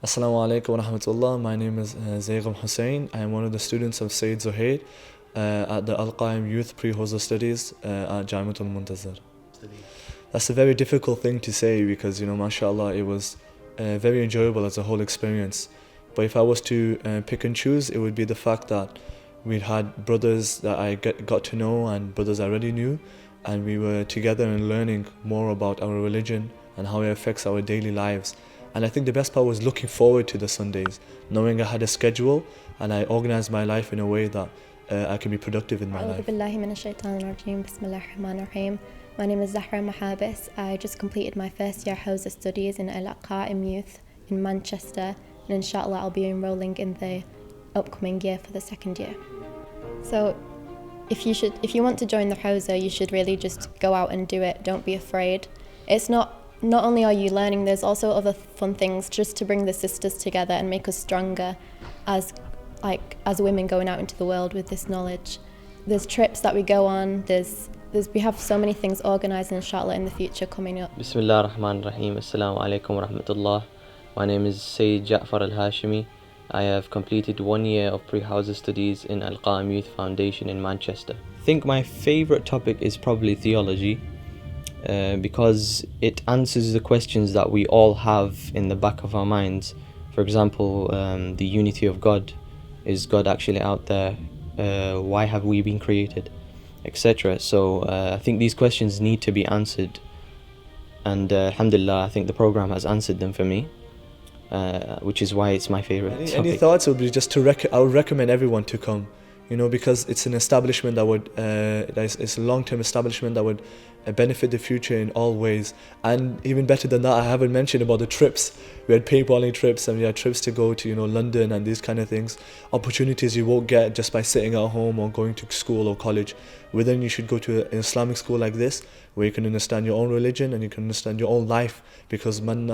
Assalamu alaikum wa rahmatullah. My name is Zaygam Hussain. I am one of the students of Sayyid Zuhair at the Qaim Youth Pre-Hostel Studies at Jamiatul Muntazir. That's a very difficult thing to say because, mashallah, it was very enjoyable as a whole experience. But if I was to pick and choose, it would be the fact that we'd had brothers that I got to know and brothers I already knew, and we were together and learning more about our religion and how it affects our daily lives. And I think the best part was looking forward to the Sundays, knowing I had a schedule and I organized my life in a way that I can be productive in my life. My name is Zahra Mahabis. I just completed my first year Hawza studies in Qaim Youth in Manchester, and inshallah I'll be enrolling in the upcoming year for the second year. So if you want to join the Hawza, you should really just go out and do it. Don't be afraid. It's not only are you learning, there's also other fun things just to bring the sisters together and make us stronger as women going out into the world with this knowledge. There's trips that we go on, we have so many things organised inshallah in the future coming up. Bismillah ar-Rahman ar-Rahim. Assalamu alaikum wa rahmatullah. My name is Sayyid Ja'far al-Hashimi. I have completed 1 year of pre-Hawza studies in Qaim Youth Foundation in Manchester. I think my favourite topic is probably theology. Because it answers the questions that we all have in the back of our minds. For example, the unity of God. Is God actually out there? Why have we been created? Etc. So I think these questions need to be answered. And alhamdulillah, I think the program has answered them for me. Which is why it's my favorite topic. Any thoughts would be just I would recommend everyone to come. Because it's an establishment that would, it's a long-term establishment that would benefit the future in all ways. And even better than that, I haven't mentioned about the trips. We had paintballing trips and we had trips to go to, London and these kind of things. Opportunities you won't get just by sitting at home or going to school or college. Then you should go to an Islamic school like this, where you can understand your own religion and you can understand your own life. Because man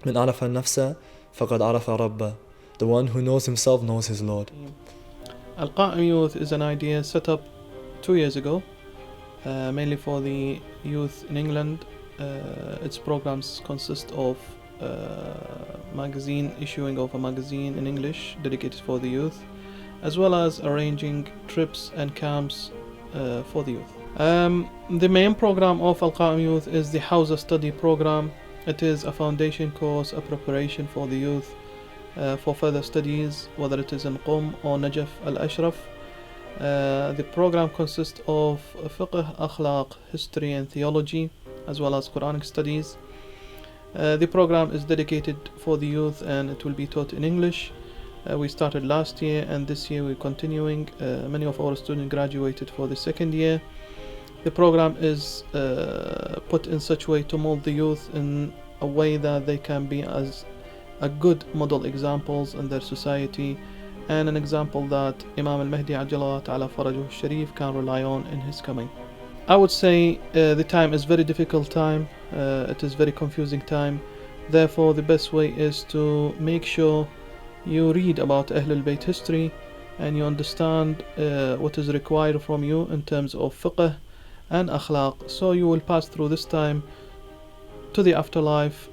arafa nafsa faqad arafa rabba. The one who knows himself knows his Lord. Qaim Youth is an idea set up 2 years ago, mainly for the youth in England. Its programs consist of issuing of a magazine in English dedicated for the youth, as well as arranging trips and camps for the youth. The main program of Qaim Youth is the Hawza study program. It is a foundation course, a preparation for the youth for further studies, whether it is in Qom or Najaf al-Ashraf. The program consists of fiqh, akhlaq, history and theology, as well as Quranic studies. The program is dedicated for the youth and it will be taught in English. We started last year and this year we're continuing. Many of our students graduated for the second year. The program is put in such a way to mold the youth in a way that they can be as a good model examples in their society, and an example that Imam al-Mahdi Ajjallahu Ta'ala Farajuhu Sharif can rely on in his coming. I would say the time is very difficult time, it is very confusing time. Therefore the best way is to make sure you read about Ahlul Bayt history and you understand what is required from you in terms of fiqh and akhlaq, so you will pass through this time to the afterlife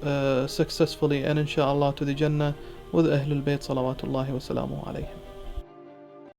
successfully, and inshallah to the Jannah with Ahlul Bayt salawatullahi wa salamu alayhim.